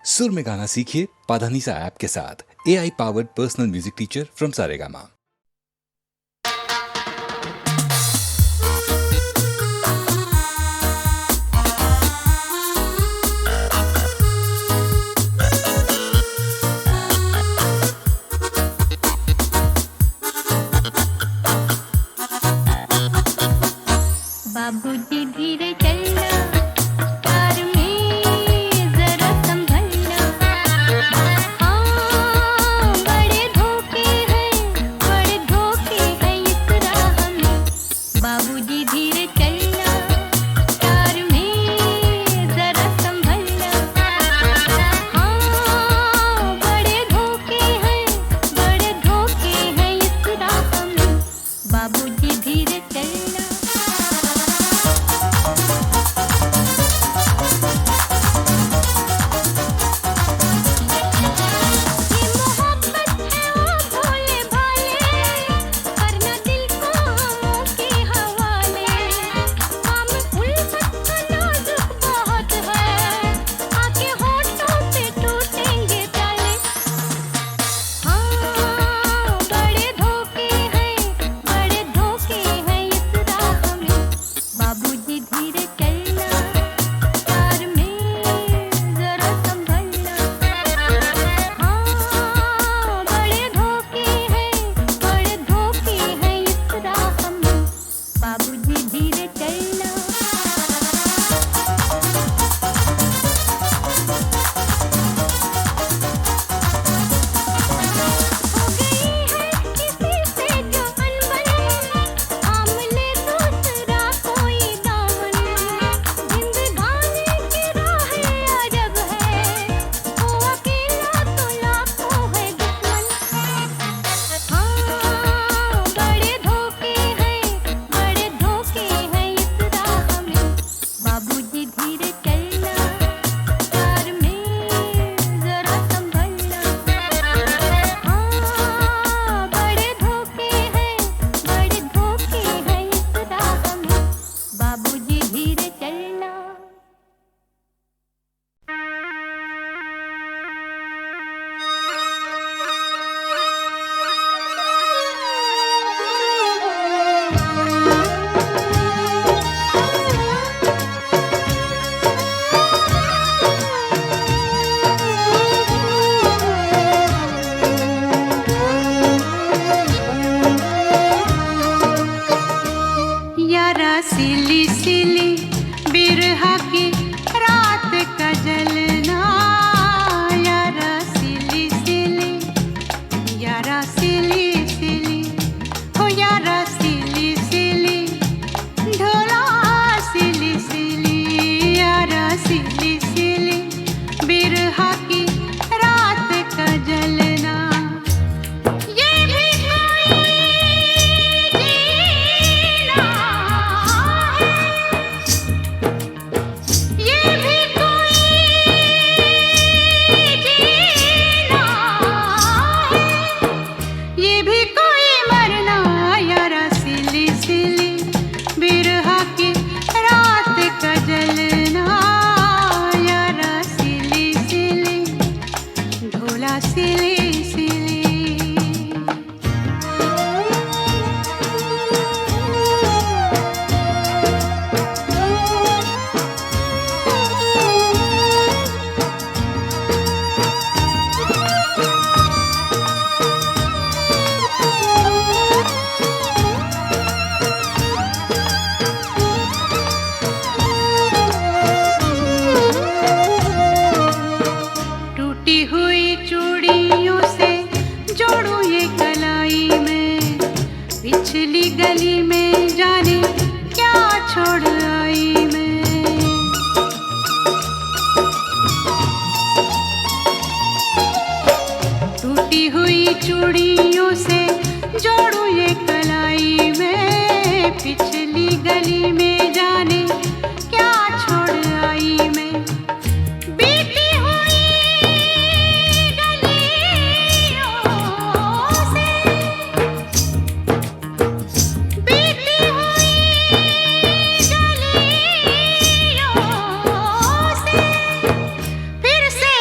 सुर में गाना सीखिए पाधानीसा ऐप के साथ। AI powered personal music teacher from Saregama. बाबूजी धीरे चलना, कार में जरा संभलना। हाँ, बड़े धोखे हैं इस राह में। बाबूजी धीरे चलना, कार में जरा संभलना। हाँ, बड़े धोखे हैं इस राह में। बाबूजी धीरे चलना। सिली सिली बिरहा की रात का जलना। यारा सिली सिली, यारा सिली सिली, हो यारा सिली सिली, ढोला सिली सिली। यारा सिली सिली बिरहा की रात का जलना। पिछली गली में जाने क्या छोड़ आई मैं। टूटी हुई चूड़ियों से जोड़ू ये कलाई में। पिछली गली में जाने क्या छोड़ आई मैं। फिर से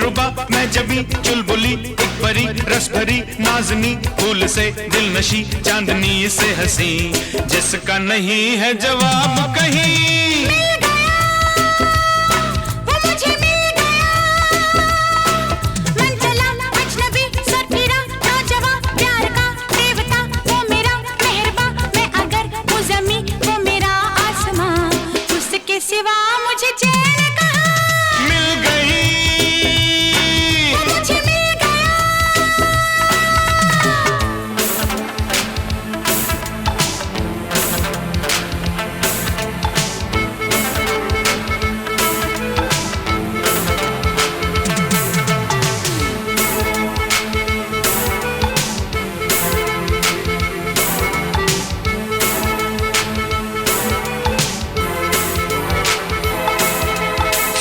दिलरुबा मैं जबी चुलबुली एक परी रस भरी नाजनी फूल से दिल नशी चांदनी से हंसी जिसका नहीं है जवाब कहीं। वो मुझे मिल गया, मन चला अजनबी सर फिरा नौजवां प्यार का देवता वो मेरा मेहरबा मैं अगर वो ज़मीं वो मेरा आसमां उसके सिवा मुझे चैन कहाँ। मिल गई वो मुझे मिल गया।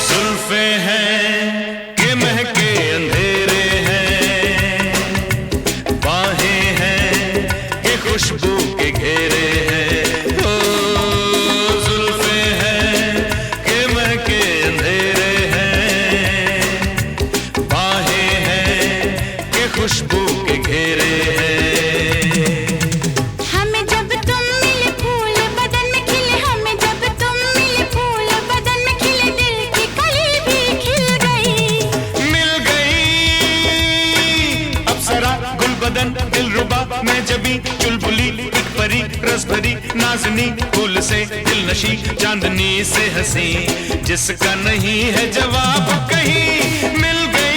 जुल्फे हैं कि महके अंधेरे हैं, बाहें हैं कि खुशबू के घेरे हैं। ओ जुल्फे हैं कि महके अंधेरे हैं, बाहें हैं कि खुशबू के घेरे हैं। हमें जब तुम मिले फूल बदन में खिले, हमें जब तुम मिले फूल बदन में खिले, दिल की कली भी खिल गई। मिल गई अप्सरा गुलबदन दिलरुबा मैं जबी चुलबुली एक परी रस भरी नाजनी फूल से दिल नशी चांदनी से हंसी जिसका नहीं है जवाब कहीं। मिल गई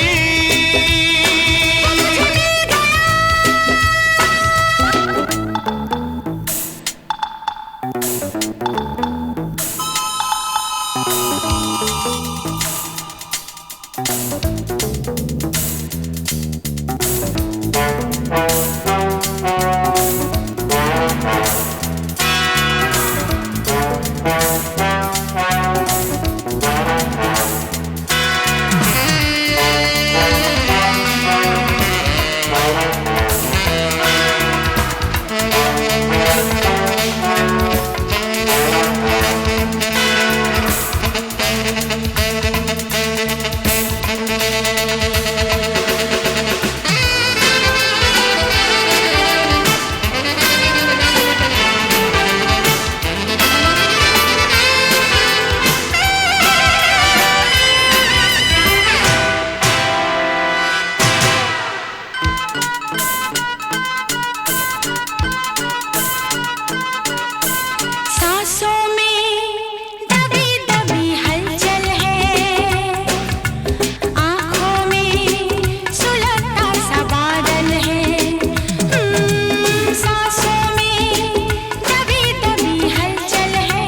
सांसों में दबी दबी हलचल है, आँखों में सुलगता सा बादल है। सांसों में दबी दबी हलचल है,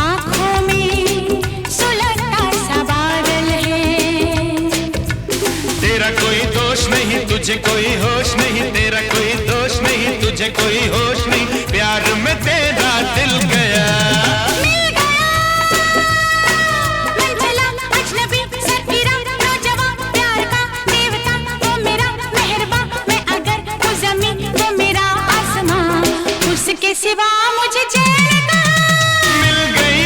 आँखों में सुलगता सा बादल है। तेरा कोई दोष नहीं तुझे कोई होश नहीं, तेरा कोई दोष नहीं तुझे कोई होश नहीं, प्यार में तेरा दिल गया। मिल गया मन चला अजनबी सर फिरा नौजवां प्यार का देवता वो मेरा मेहरबा मैं अगर वो ज़मीं वो मेरा आसमां उसके सिवा मुझे चैन कहाँ। मिल गई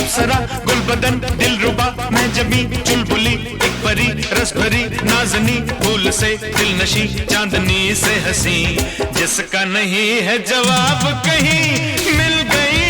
अप्सरा गुलबदन दिलरुबा मैं जबी चुलबुली एक परी रस भरी नाजनी फूल से दिल नशी चांदनी से हंसी जिसका नहीं है जवाब कहीं। मिल गई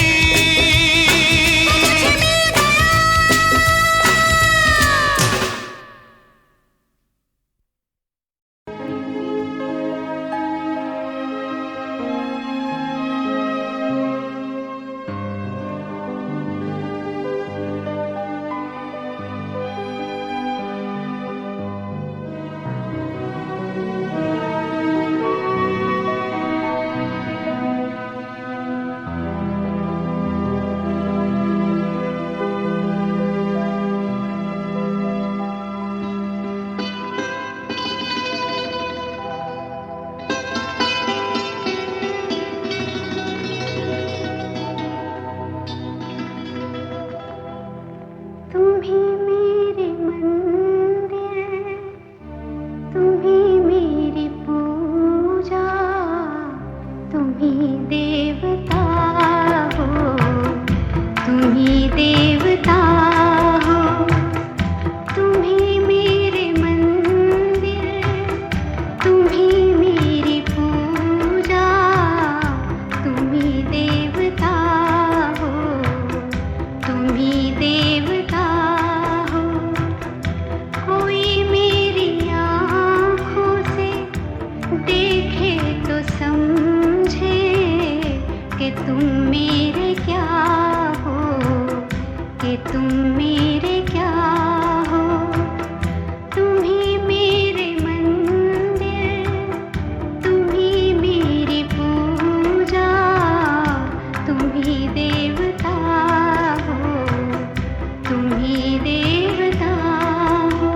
तुम मेरे क्या हो, तुम ही मेरे मंदिर, तुम ही मेरी पूजा, तुम ही देवता हो, तुम ही देवता हो।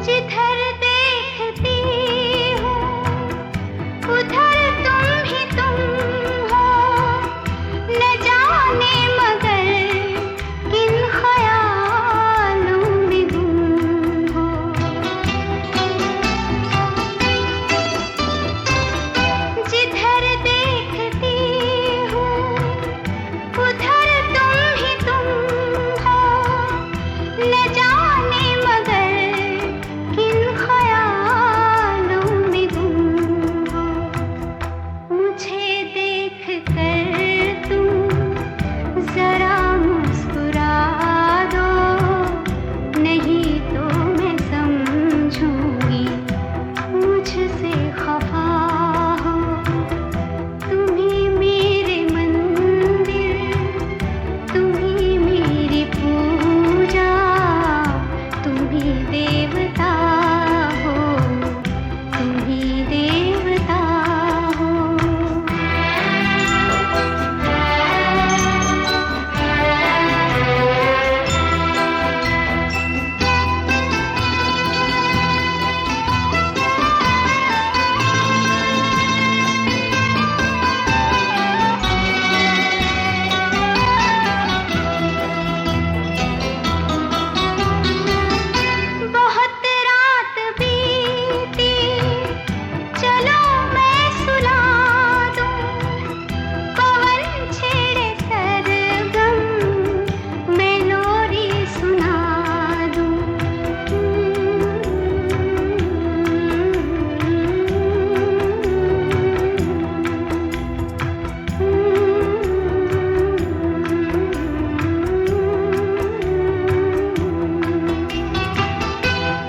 जिधर देखती हूँ उधर तुम ही तुम हो, न जाने मगर किन ख्यालों में गुम हो। जिधर देखती हूँ उधर तुम ही तुम हो, न जाने मगर किन ख्यालों में गुम हो। मुझे देख कर तुम जरा मुस्कुरा दो, नहीं तो मैं समझूंगी मुझसे खफा हो। तुम ही मेरे मंदिर, तुम ही मेरी पूजा, तुम ही देवता हो, तुम ही देवता हो। बहुत रात बीती, चलो मैं सुला दूं, पवन छेड़े सरगम, मैं लोरी सुना दूं।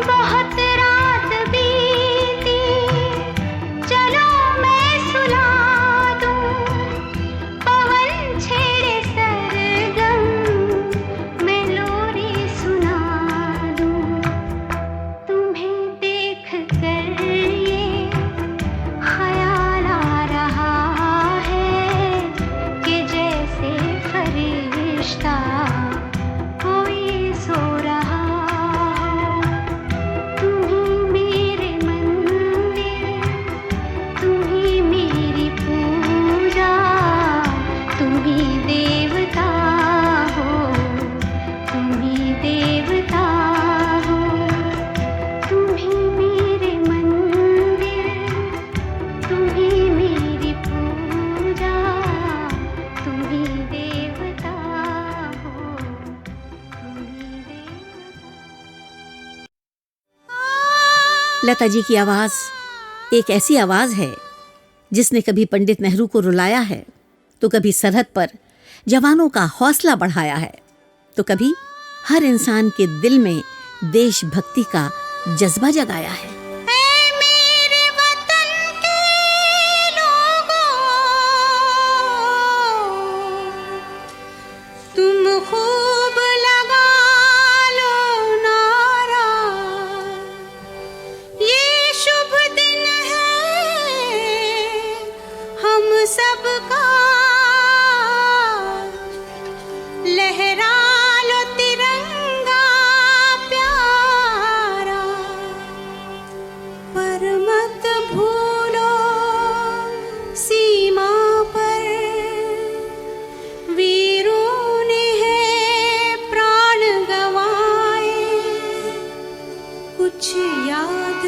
बहुत रात बीती, चलो मैं सुला दूं, पवन छेड़े सरगम, मैं लोरी सुना दूं। तुम्हें देख कर ये ख्याल आ रहा है कि जैसे फरिश्ता कोई सो रहा हो। तुम ही मेरे मंदिर, तुम ही मेरी पूजा, तुम ही देवता हो, तुम ही देवता हो। तुम ही मेरे मंदिर, तुम ही मेरी पूजा, तुम ही देवता हो, तुम ही देवता। लता जी की आवाज एक ऐसी आवाज है जिसने कभी पंडित नेहरू को रुलाया है, तो कभी सरहद पर जवानों का हौसला बढ़ाया है, तो कभी हर इंसान के दिल में देशभक्ति का जज्बा जगाया है। ऐ मेरे वतन के लोगों, तुम खूब लगा लो नारा, ये शुभ दिन है हम सबका, लहरा लो तिरंगा प्यारा, पर मत भूलो सीमा पर वीरों ने है प्राण गंवाए, कुछ याद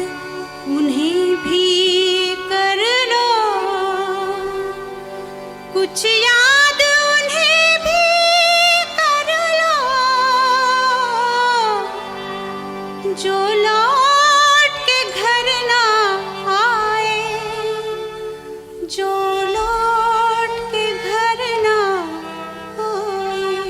उन्हें भी कर लो, कुछ याद उन्हें भी कर लो, जो लौट के घर ना आए, जो लौट के घर ना आए।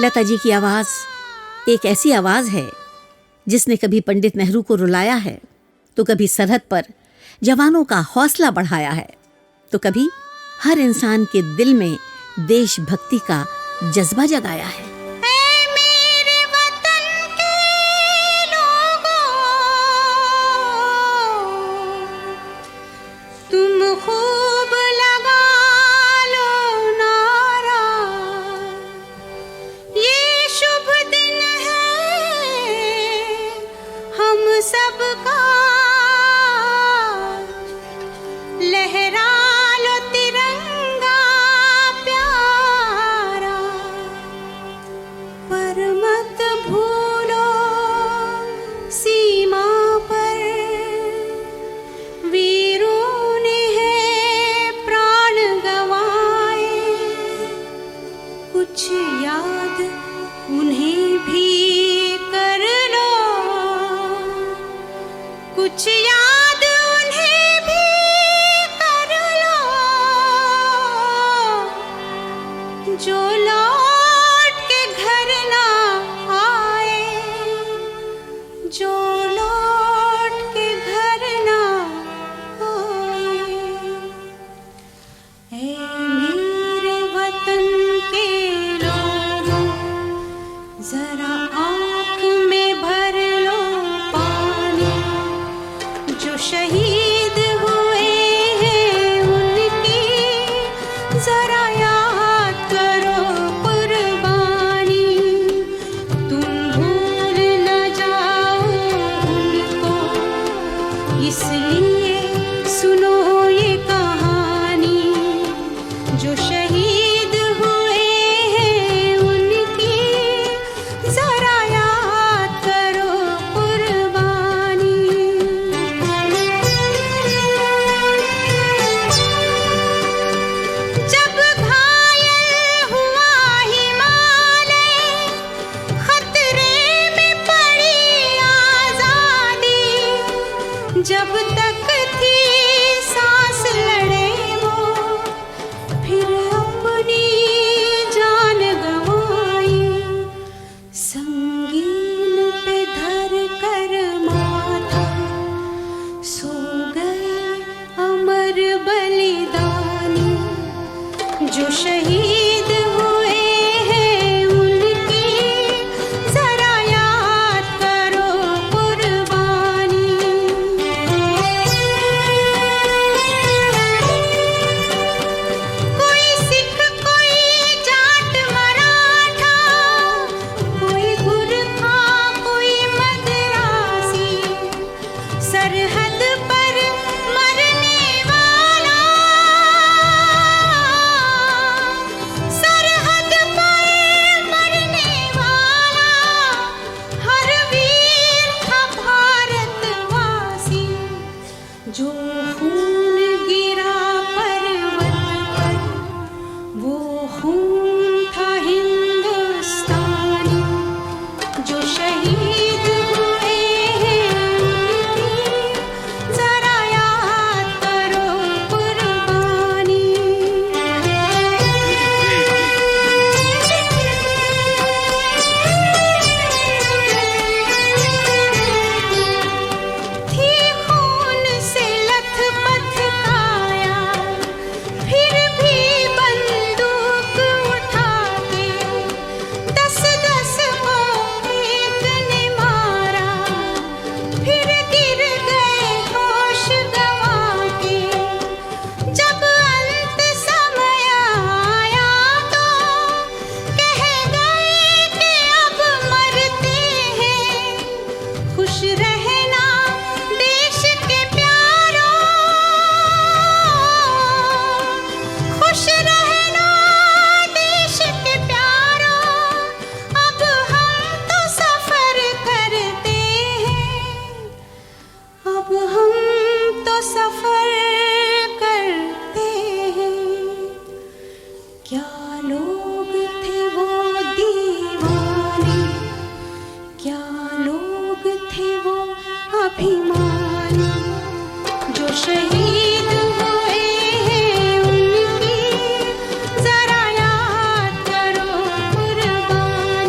लता जी की आवाज़ एक ऐसी आवाज़ है जिसने कभी पंडित नेहरू को रुलाया है, तो कभी सरहद पर जवानों का हौसला बढ़ाया है, तो कभी हर इंसान के दिल में देशभक्ति का जज्बा जगाया है। ऐ मेरे वतन के लोगों, तुम खूब लगा लो नारा, ये शुभ दिन है हम सबका, लहरा लो तिरंगा प्यारा, पर मत भूलो सीमा पर वीरों ने है प्राण गंवाए, कुछ याद उन्हें भी कर लो, कुछ याद उन्हें भी कर लो, जो लौट के घर ना आए, जो लौट के घर ना आए। ऐ मेरे वतन के लोगों, जरा आँख में भर लो पानी, जो शहीद हुए हैं उनकी जरा याद करो कुर्बानी, तुम भूल न जाओ उनको, इसलिए सुनो ये कहानी, जो शहीद हुए हैं उनकी जरा याद करो कुर्बानी। जब घायल हुआ हिमालय, खतरे में पड़ी आजादी, जब तक थी सांस लड़े वो, फिर अपनी जान गंवाई, संगीन पे धर कर माथा, सो गए अमर बलिदानी, जो शहीद हुए हैं उनकी जरा याद करो कुर्बानी। कोई सिख, कोई जाट मराठा, कोई गुरखा, कोई मद्रासी, सरहद पर मरने वाला, सरहद पर मरने वाला, हर वीर था भारतवासी, जो खून गिरा पर्वत पर, वो खून था हिंदुस्तानी, जो शहीद हुए हैं उनकी जरा याद करो कुर्बानी। थी खून से लथपथ काया, फिर भी बंदूक उठा के 10-10 को एक ने मारा, फिर गिर गए होश गंवा के, जब अंत समय आया तो कह गए कि अब मरते हैं, खुश रहना देश के प्यारों, खुश रहना देश के प्यारों, अब हम तो सफर करते हैं, अब हम तो सफर करते हैं। क्या लोग थे वो दीवाने, क्या लोग थे वो अभिमानी, जो शहीद हुए हैं उनकी जरा याद करो कुर्बानी।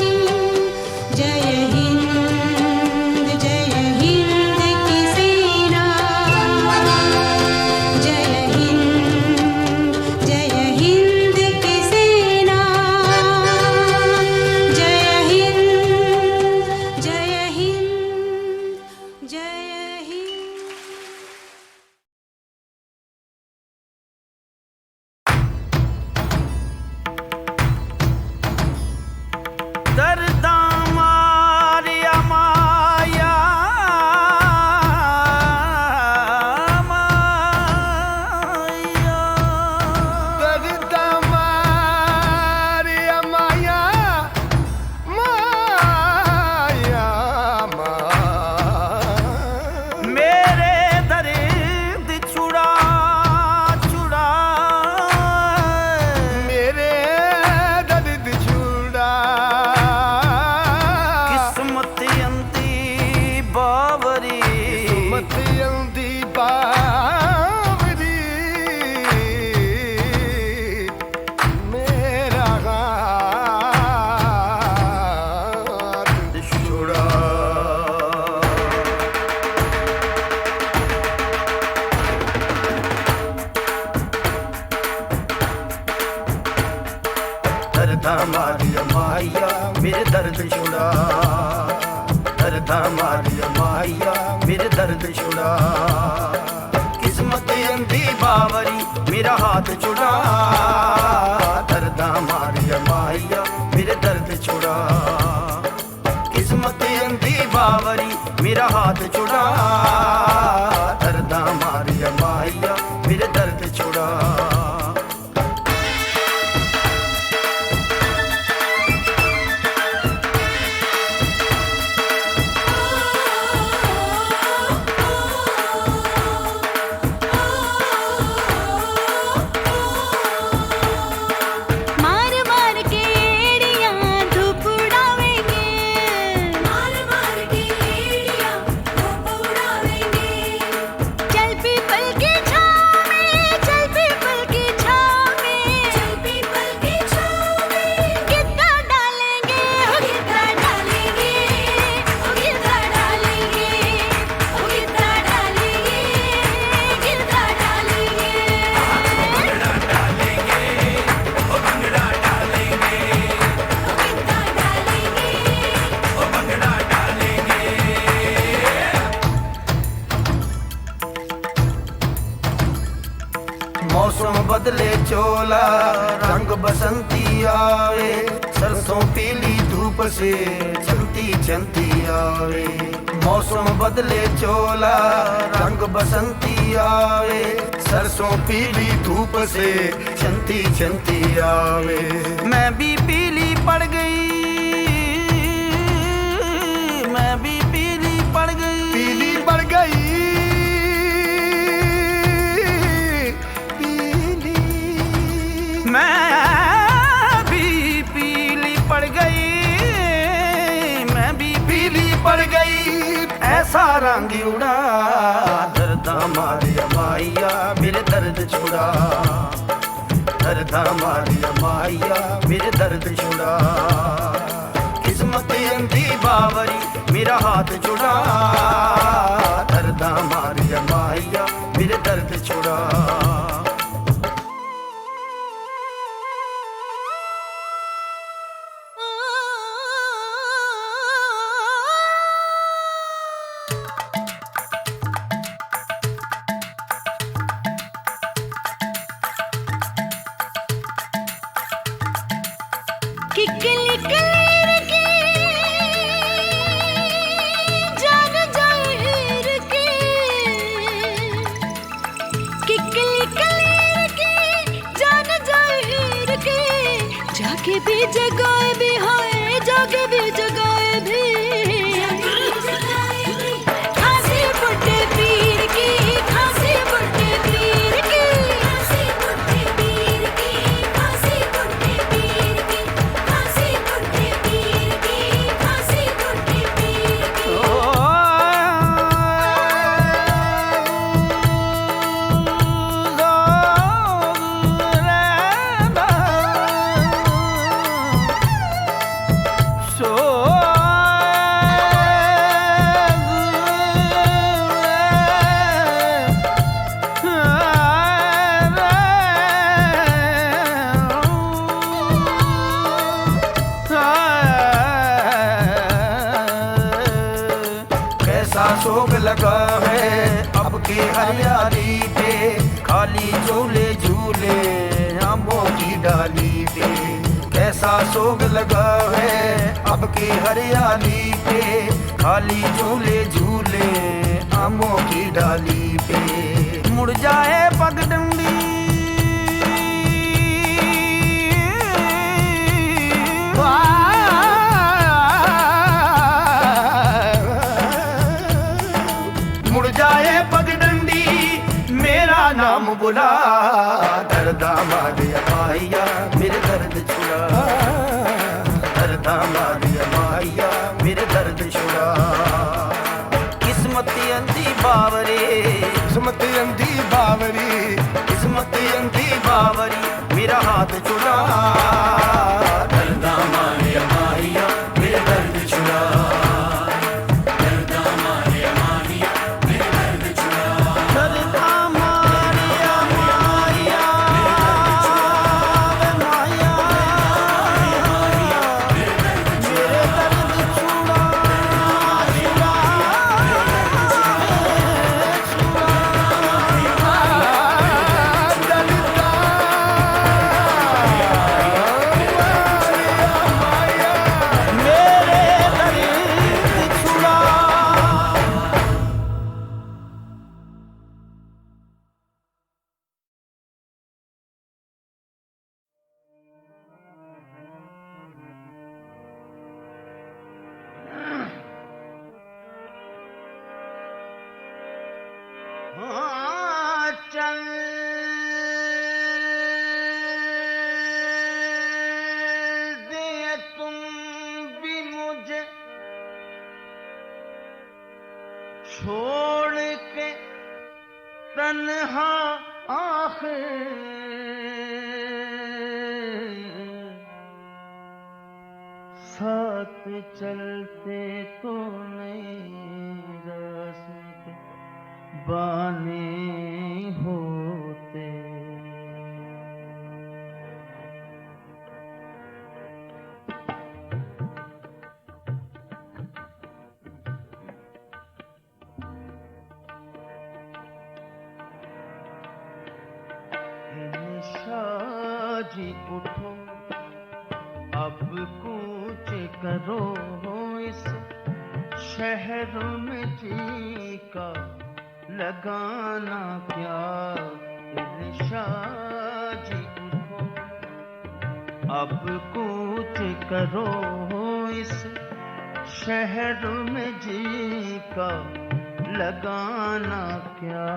बावरी किस्मत अंधी बावरी मेरा हाथ छुड़ा। दर्दा मारिया माया मेरे दर्द छुड़ा, दर्दा मारिया माया मेरे दर्द छुड़ा। किस्मत अंधी बावरी मेरा हाथ छुड़ा, दर्दा मारिया माया मेरे दर्द छुड़ा। किस्मत अंधी बावरी मेरा हाथ छुड़ा, दर्दा मारिया माया मेरे दर्द छुड़ा। मार मार के एड़ियां धूप उड़ावेंगे, मार मार के एड़ियां धूप उड़ावेंगे। चल पीपल की छाँव में, चल पीपल की छाँव में, चल पीपल की छाँव में। गिद्दा डालेंगे, हो गिद्दा डालेंगे, हो गिद्दा डालेंगे, हो गिद्दा डालेंगे, गिद्दा डालेंगे। मौसम बदले चोला रंग बसंती आवे, सरसों पीली धूप से चलती चलती आवे। मौसम बदले चोला रंग बसंती आवे, सरसों पीली धूप से चलती चलती आवे। मैं भी पीली पड़ गई, मैं भी पीली पड़ गई, पीली पड़ गई मैं भी पीली पड़ गई, मैं भी पीली पड़ गई। ऐसा रंग उड़ा दर्दा मारिया माया मेरे दर्द छुड़ा, दर्दा मारिया माया मेरे दर्द छुड़ा। किस्मत अंधी बावरी मेरा हाथ छुड़ा, दर्दा मारिया माया मेरे दर्द छुड़ा। किकली कलीर की जान जाहिर की, किकली कलीर की जान जाहिर की। जाके भी जगाए भी हाय, जाके भी जगाए भी। खांसी बुड्ढे पीर की, खांसी बुड्ढे पीर की, खांसी बुड्ढे पीर की, खांसी बुड्ढे पीर की, खांसी बुड्ढे पीर की, खांसी बुड्ढे पीर की। कैसा शोक लगा है अब की हरियाली पे, खाली झूले झूले आमों की डाली पे। कैसा शोक लगा है अब की हरियाली पे, खाली झूले झूले आमों की डाली पे। मुड़ जाए पगडंडी मुड़ जाए पगडंडी मेरा नाम बुला, दर्दा मारिया माया मेरे दर्द छुड़ा, दर्दा मारिया माया मेरे दर्द छुड़ा। किस्मत अंधी बावरी, किस्मत अंधी बावरी मेरा हाथ छुड़ा, दर्दा मारिया माहिया मेरे दर्द छुड़ा, दर्दा मारिया माहिया मेरे दर्द छुड़ा, दर्दा मारिया माहिया वे माहिया मेरे दर्द छुड़ा, चल दिए तुम भी मुझे छोड़ के तन्हा आखिर, साथ चलते तो नहीं रास्ते बाने होते, निशाजी उठो अब कूच करो इस शहर में जी का लगाना क्या, निशाजी उठो अब कूच करो इस शहर में जी का लगाना क्या,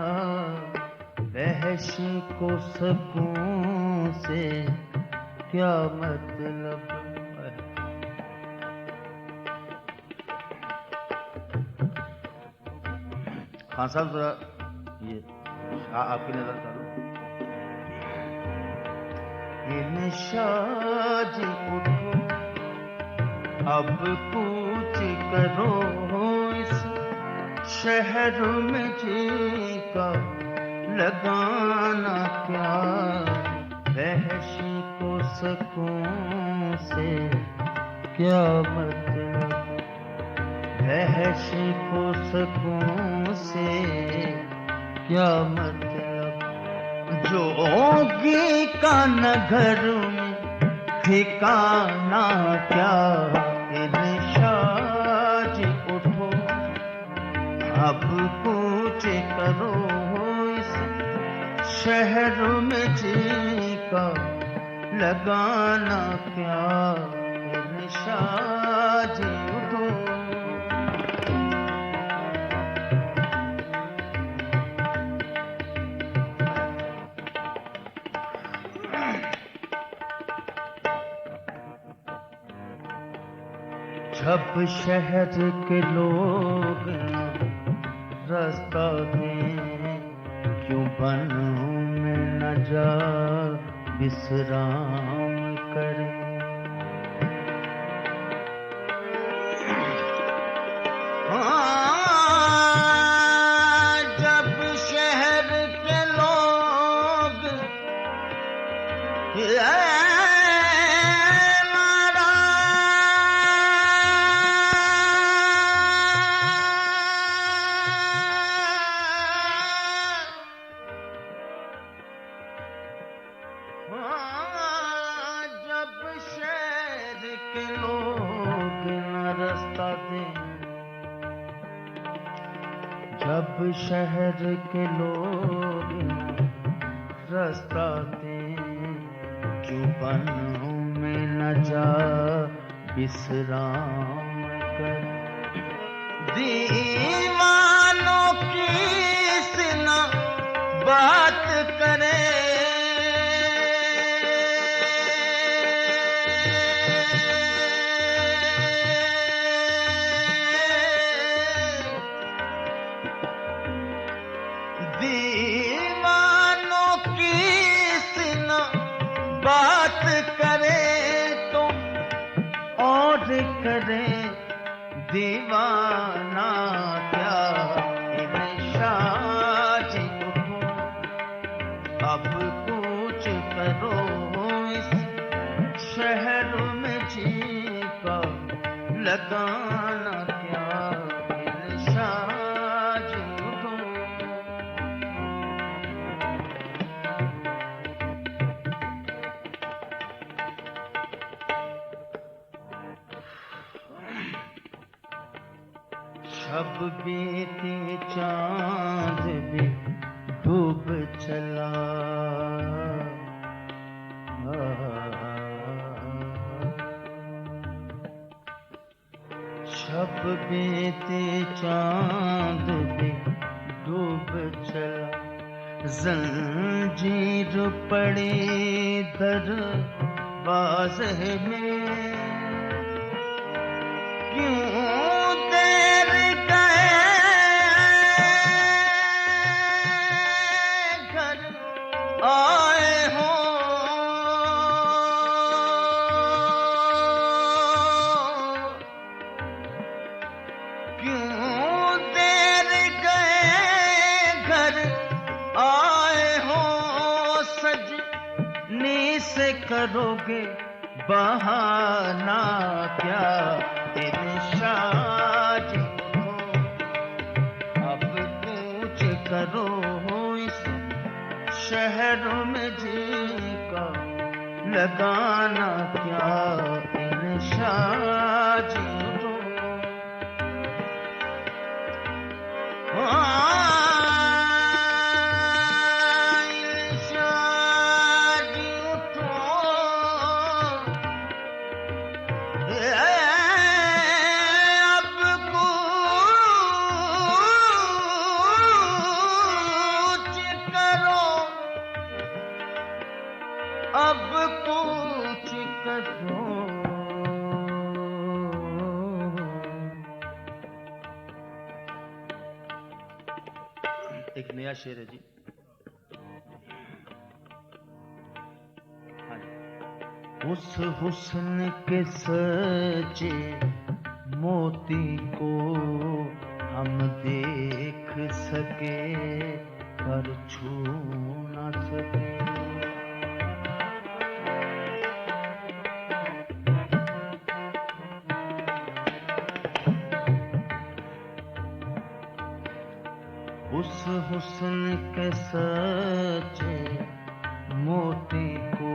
वहशी को सकून से क्या मतलब, खान साहब जरा ये आपकी नजर करो, ये निशाजी उठो अब कूच करो इस शहर में जी का लगाना क्या, वहशी को सकून से क्या मतलब, वहशी को सकून से क्या मतलब, जोगी का नगर में ठिकाना क्या, निशाजी उठो अब कूच करो इस शहर में जी का लगाना क्या, निशाजी उठो। जब शहर के लोग रास्ता दें क्यों बनूं में न जा विश्राम करें, जब शहर के लोग जब शहर के लोग रास्ता दें क्यों बनूं में न जा विश्राम कर, दीवानों की सिना बात करे, दीवानों की सिना बात करे तो और करे दीवाना क्या इन शाजी को अब कुछ करो इस शहर में जी का लगाना क्या इन शाजी को शब बीती चांद भी डूब चला शब बीती चांद भी डूब चला जंजीर पड़ी दरवाज़े में क्यों देर गए घर आए हो क्यों देर गए घर आए हो सजनी से करोगे बहाना क्या तेरे शाजी को अब कुछ करो इस शहर में जी का लगाना क्या इन शाजी को इन शाजी को अब कुछ करो अब कुछ करो एक नया शेर है जी उस हुस्न के सच्चे मोती को हम देख सके पर छू न सके उस हुस्न के सच्चे मोती को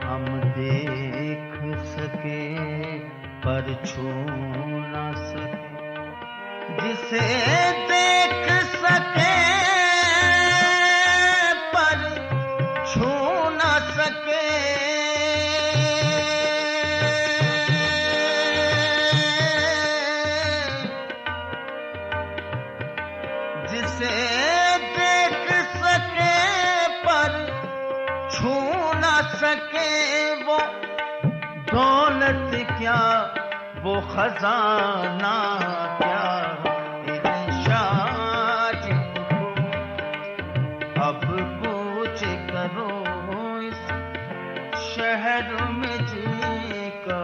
हम देख सके पर छू न सके जिसे देख सके पर छू न सके जिसे देख सके पर छू न सके वो दौलत क्या वो खजाना क्या इन शाजी को अब कुछ करो इस शहर में जी का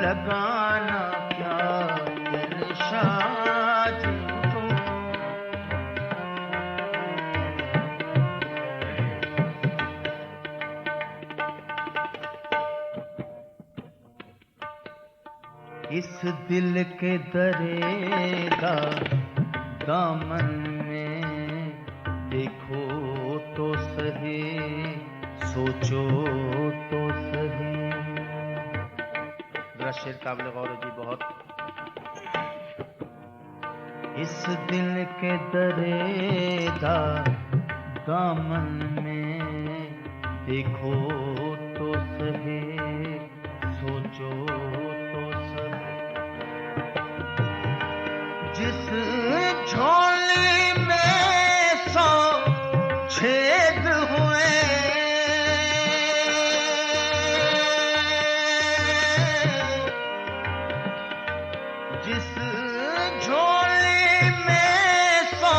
लगाना क्या इन शाजी को इस दिल के दरेदा दामन में देखो तो सही सोचो तो सही जरा शेर काबिल गौर है जी बहुत इस दिल के दरेदा दामन में देखो तो सही सोचो तो सही जिस झोली में 100 छेद हुए जिस झोली में 100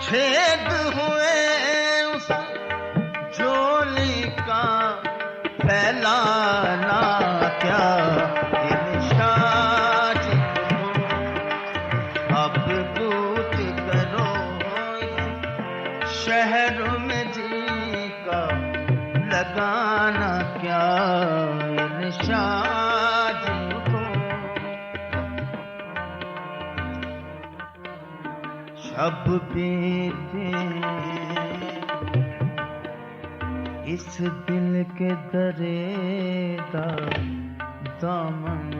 छेद कूच करो शहर में जी का लगाना क्या निशान को। शब बीते इस दिल के दरेदा दामन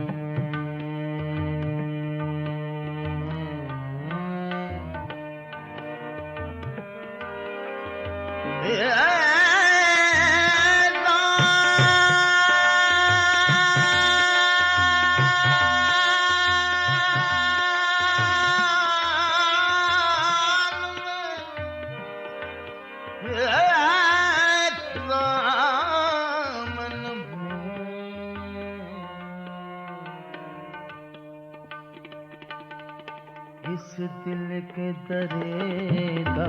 इस दिल के दरेदा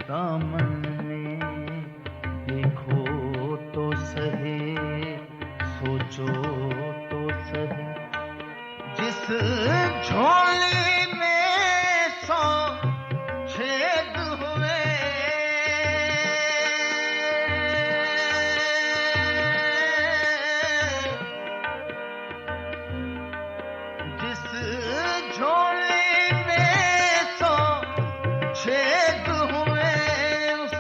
दामन में देखो तो सही, सोचो तो सही, जिस झोली में 100 छेद हुए जिस झोली छेद हुए उस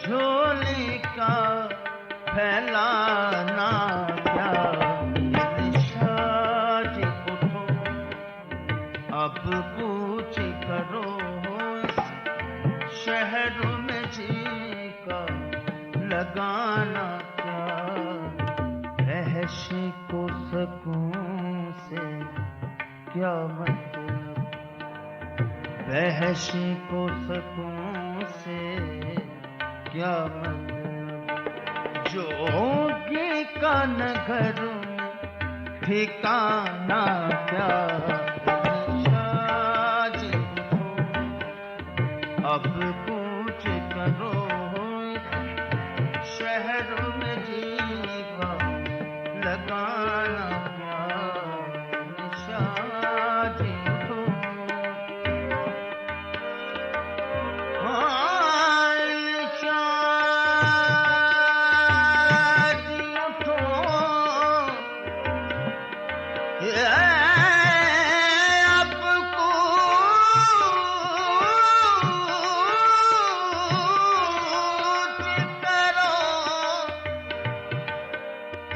झोली का फैलाना क्या निशाज उठो अब कूच करो शहर में जी का लगाना क्या। रहस्य को सकून से क्या मतलब, रहस्य को सकून से क्या मतलब, जोगी का नगर ठिकाना क्या। शाज उठो अब कूच करो शहर में जी का लगाना क्या। शाज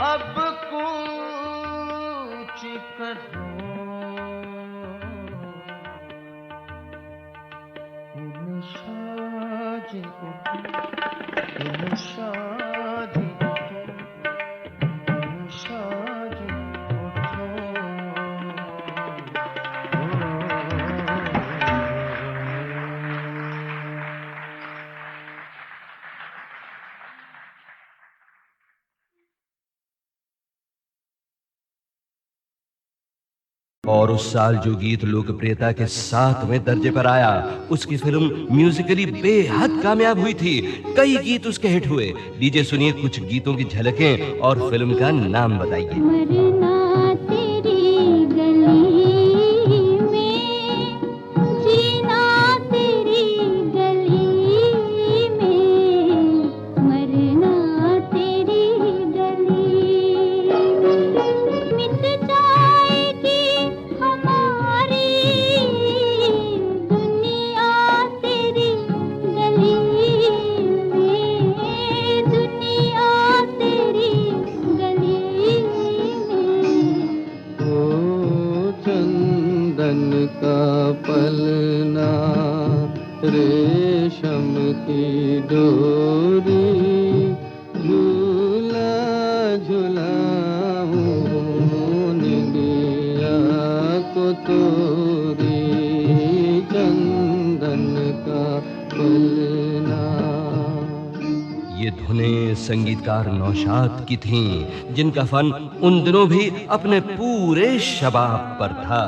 अब कूच करो निशाज उठो निशाज उठो निशाज उठो। और उस साल जो गीत लोकप्रियता के 7वें दर्जे पर आया, उसकी फिल्म म्यूजिकली बेहद कामयाब हुई थी। कई गीत उसके हिट हुए। लीजिए सुनिए कुछ गीतों की झलकें और फिल्म का नाम बताइए। पलना रेशम की डोरी झूला झूलाऊं निंदिया को तोरी चंदन का पलना। ये धुनें संगीतकार नौशाद की थीं, जिनका फन उन दिनों भी अपने पूरे शबाब पर था।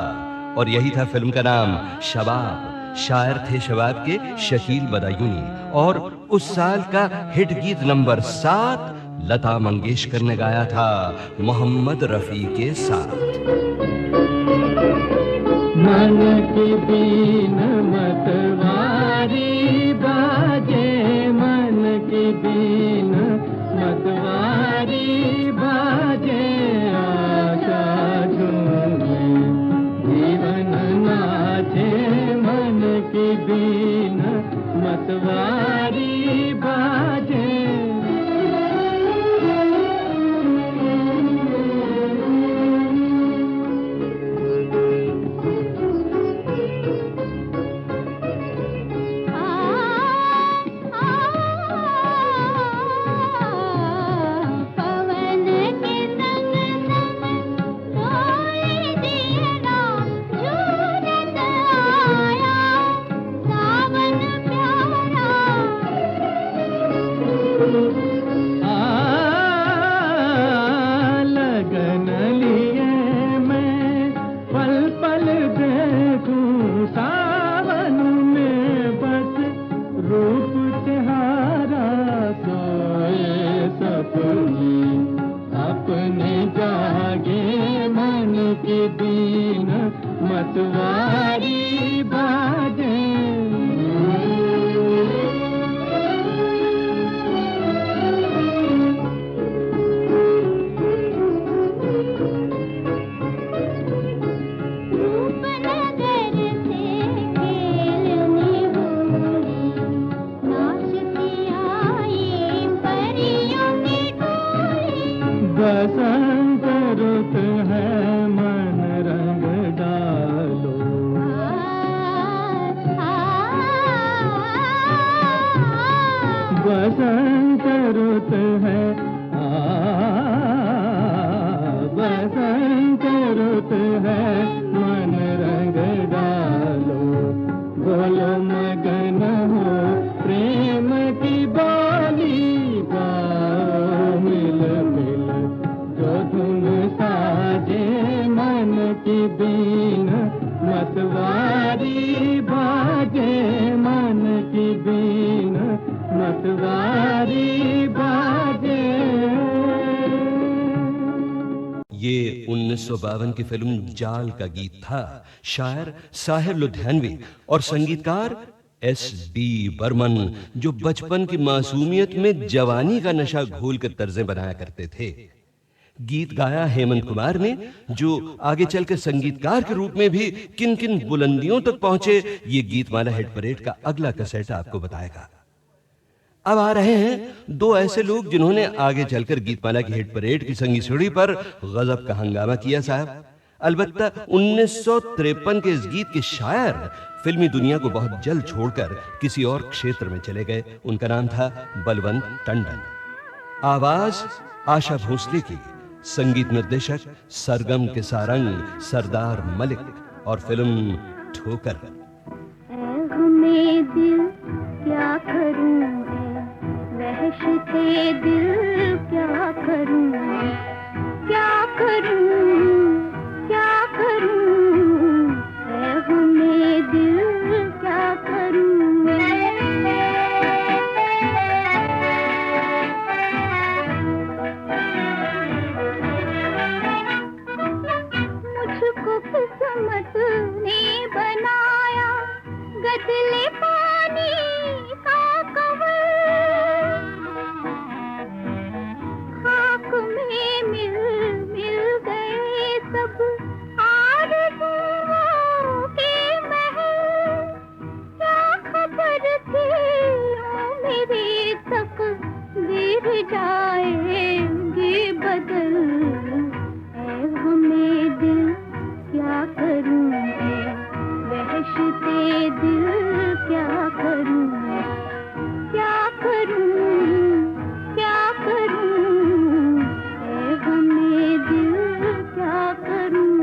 और यही था फिल्म का नाम शबाब। शायर थे शबाब के शकील बदायूनी। और उस साल का हिट गीत नंबर 7 लता मंगेशकर ने गाया था मोहम्मद रफी के साथ। मन की बीन मतवारी बाजे, मन की बीन मतवारी बाजे, आशा झूमे जीवन नाचे, मन की बीन मतवारी बाजे। लगन लिए मैं पल पल देखूं सावन में, बस रूप तुम्हारा सोए सपने, अपने जागे मन की बीन मतवारी बाजे। बसंत रुत है मन रंग डालो, बसंत रुत है, बसंत रुत है मन रंग डालो, बोलो मगन हो प्रेम की बोली, गाओ मिल मिल जो धुन साजे, मन की बीन मतवारी बाजे, मन की बीन मतवारी बाजे। ये 1952 की फिल्म जाल का गीत था। शायर साहिर लुधियानवी और संगीतकार S.D. बर्मन, जो बचपन की मासूमियत में जवानी का नशा घोलकर तर्जें बनाया करते थे। गीत गाया हेमंत कुमार ने, जो आगे चलकर संगीतकार के रूप में भी किन किन बुलंदियों तक पहुंचे, ये गीतमाला हिट परेड का अगला कैसेट आपको बताएगा। अब आ रहे हैं दो ऐसे लोग जिन्होंने आगे चलकर गीतमाला की हिट परेड की संगीत सीढ़ी पर गजब का हंगामा किया साहब। अलबत्ता 1953 के इस गीत के शायर फिल्मी दुनिया को बहुत जल्द छोड़कर किसी और क्षेत्र में चले गए। उनका नाम था बलवंत टंडन। आवाज आशा भोसले की, संगीत निर्देशक सरगम के सारंग सरदार मलिक, और फिल्म ठोकर। क्या करूं वहश थे दिल, क्या करूं क्या करूं क्या करूं, है हमें दिल क्या करूं। मुझको किस्मत ने बनाया गदले पानी का कवर, खाक में मिल मिल गए सब आरज़ुओं के महल। क्या खबर थी ओ मेरी तकदीर जाएगी बदल, ऐ हमें दिल क्या करूं, वहशते दिल क्या करूं क्या करूं क्या करूं, ऐ हमें दिल क्या करूं।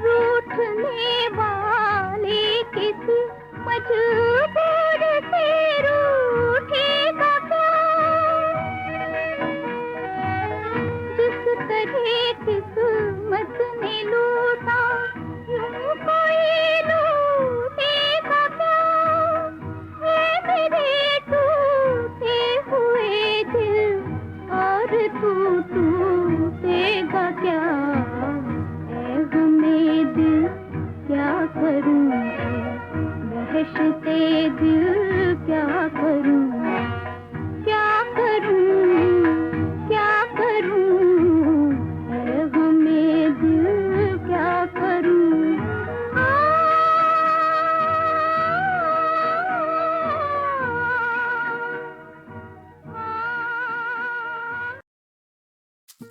रूठने वाले किसी मजबूर से रूठेगा क्या, जिस तरह किस्मत ने लूटा यूं कोई लूटेगा क्या। है मेरे टूटे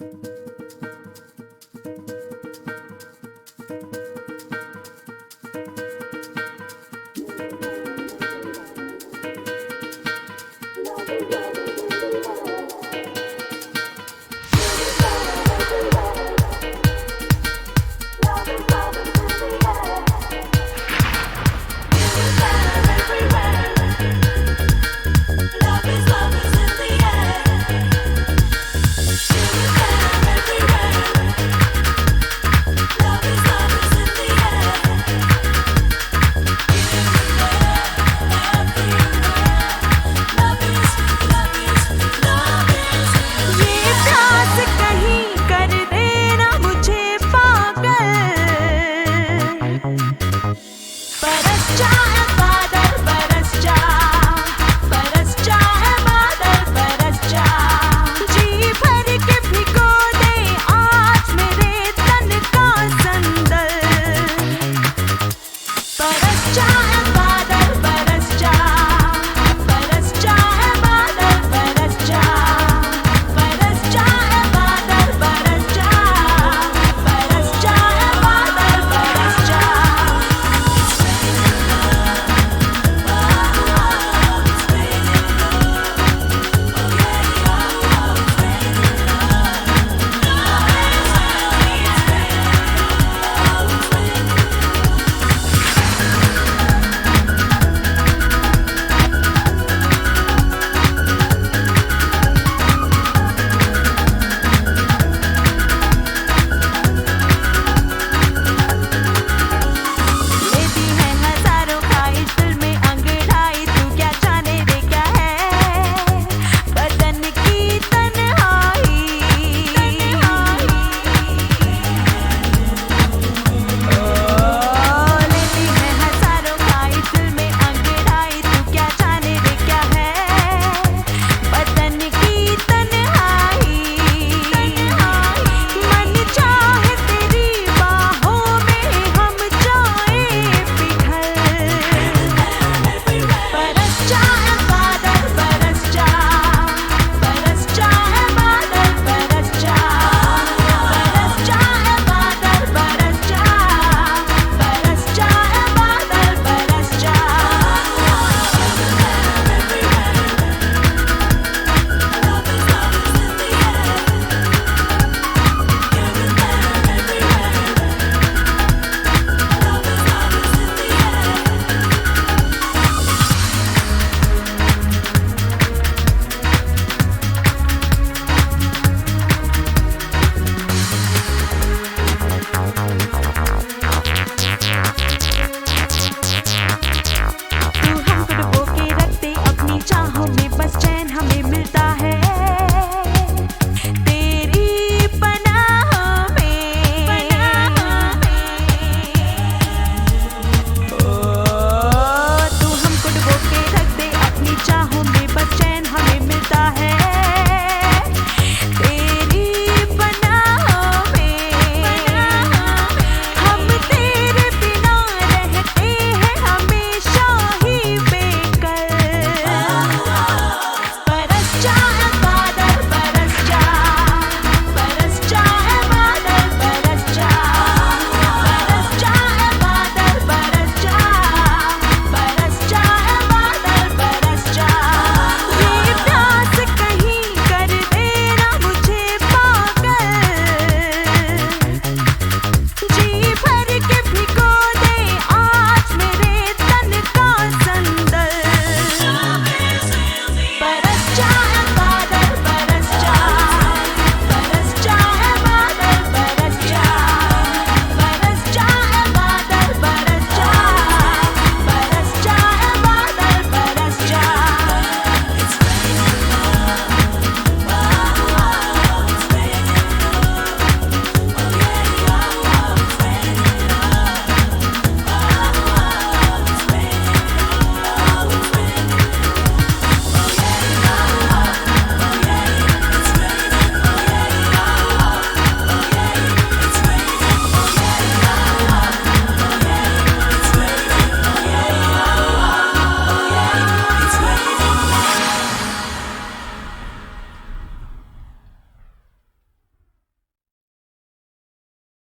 रे